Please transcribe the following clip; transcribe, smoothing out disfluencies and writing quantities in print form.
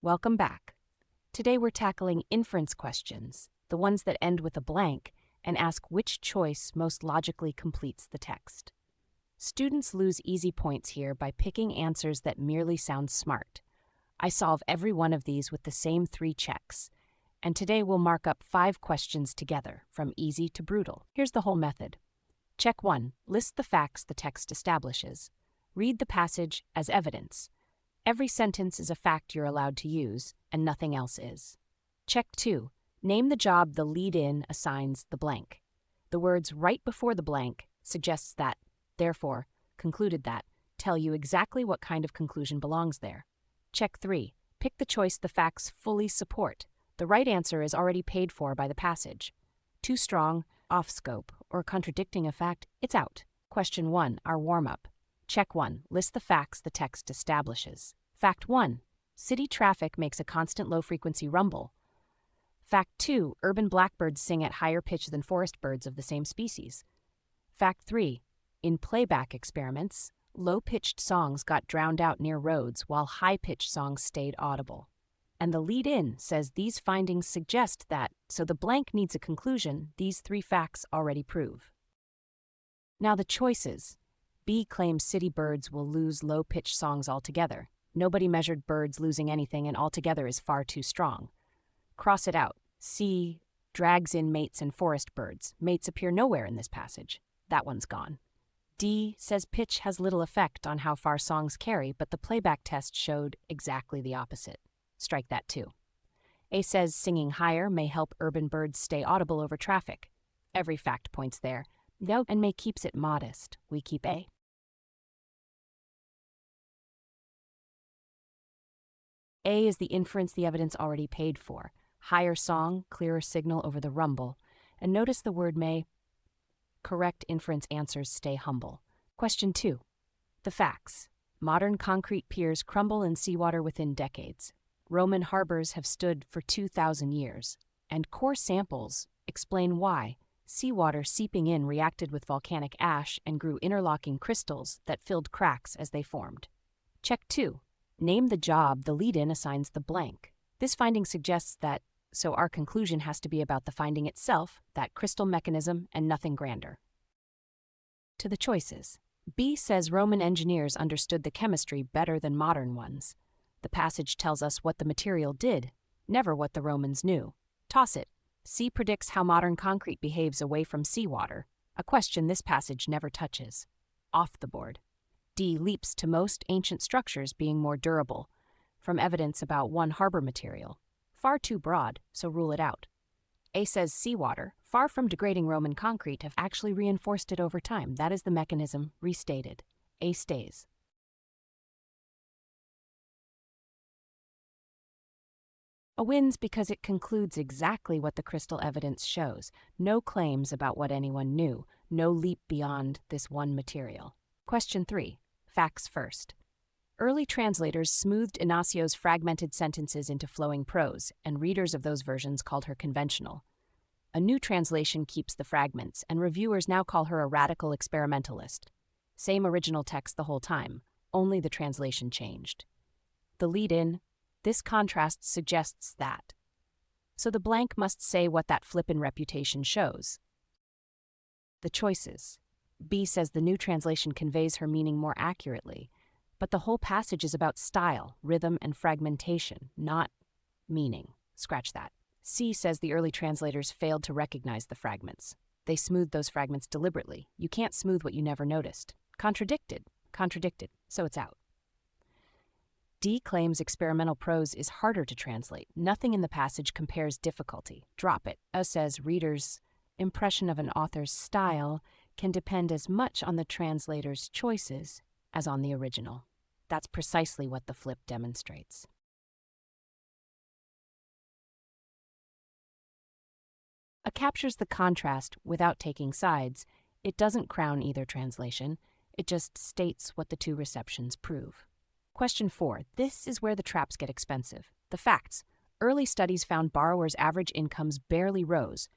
Welcome back. Today we're tackling inference questions, the ones that end with a blank, and ask which choice most logically completes the text. Students lose easy points here by picking answers that merely sound smart. I solve every one of these with the same 3 checks, and today we'll mark up 5 questions together, from easy to brutal. Here's the whole method. Check 1. List the facts the text establishes. Read the passage as evidence. Every sentence is a fact you're allowed to use, and nothing else is. Check 2. Name the job the lead-in assigns the blank. The words right before the blank suggests that, therefore, concluded that, tell you exactly what kind of conclusion belongs there. Check 3. Pick the choice the facts fully support. The right answer is already paid for by the passage. Too strong, off scope, or contradicting a fact, it's out. Question 1, our warm-up. Check 1. List the facts the text establishes. Fact 1. City traffic makes a constant low-frequency rumble. Fact 2. Urban blackbirds sing at higher pitch than forest birds of the same species. Fact 3. In playback experiments, low-pitched songs got drowned out near roads while high-pitched songs stayed audible. And the lead-in says these findings suggest that, so the blank needs a conclusion, these 3 facts already prove. Now the choices. B claims city birds will lose low-pitched songs altogether. Nobody measured birds losing anything, and altogether is far too strong. Cross it out. C drags in mates and forest birds. Mates appear nowhere in this passage. That one's gone. D says pitch has little effect on how far songs carry, but the playback test showed exactly the opposite. Strike that too. A says singing higher may help urban birds stay audible over traffic. Every fact points there. No, and may keeps it modest. We keep A. A is the inference the evidence already paid for. Higher song, clearer signal over the rumble. And notice the word may. Correct inference answers stay humble. Question 2. The facts. Modern concrete piers crumble in seawater within decades. Roman harbors have stood for 2,000 years. And core samples explain why. Seawater seeping in reacted with volcanic ash and grew interlocking crystals that filled cracks as they formed. Check 2. Name the job the lead-in assigns the blank. This finding suggests that, so our conclusion has to be about the finding itself, that crystal mechanism, and nothing grander. To the choices. B says Roman engineers understood the chemistry better than modern ones. The passage tells us what the material did, never what the Romans knew. Toss it. C predicts how modern concrete behaves away from seawater, a question this passage never touches. Off the board. D leaps to most ancient structures being more durable, from evidence about one harbor material. Far too broad, so rule it out. A says seawater, far from degrading Roman concrete, have actually reinforced it over time. That is the mechanism restated. A stays. A wins because it concludes exactly what the crystal evidence shows. No claims about what anyone knew. No leap beyond this one material. Question 3. Facts first. Early translators smoothed Inaccio's fragmented sentences into flowing prose, and readers of those versions called her conventional. A new translation keeps the fragments, and reviewers now call her a radical experimentalist. Same original text the whole time, only the translation changed. The lead-in. This contrast suggests that. So the blank must say what that flippin' reputation shows. The choices. B says the new translation conveys her meaning more accurately, but the whole passage is about style, rhythm, and fragmentation, not meaning. Scratch that. C says the early translators failed to recognize the fragments. They smoothed those fragments deliberately. You can't smooth what you never noticed. Contradicted, so it's out. D claims experimental prose is harder to translate. Nothing in the passage compares difficulty. Drop it. A says readers' impression of an author's style can depend as much on the translator's choices as on the original. That's precisely what the flip demonstrates. A captures the contrast without taking sides. It doesn't crown either translation. It just states what the 2 receptions prove. Question 4. This is where the traps get expensive. The facts. Early studies found borrowers' average incomes barely rose.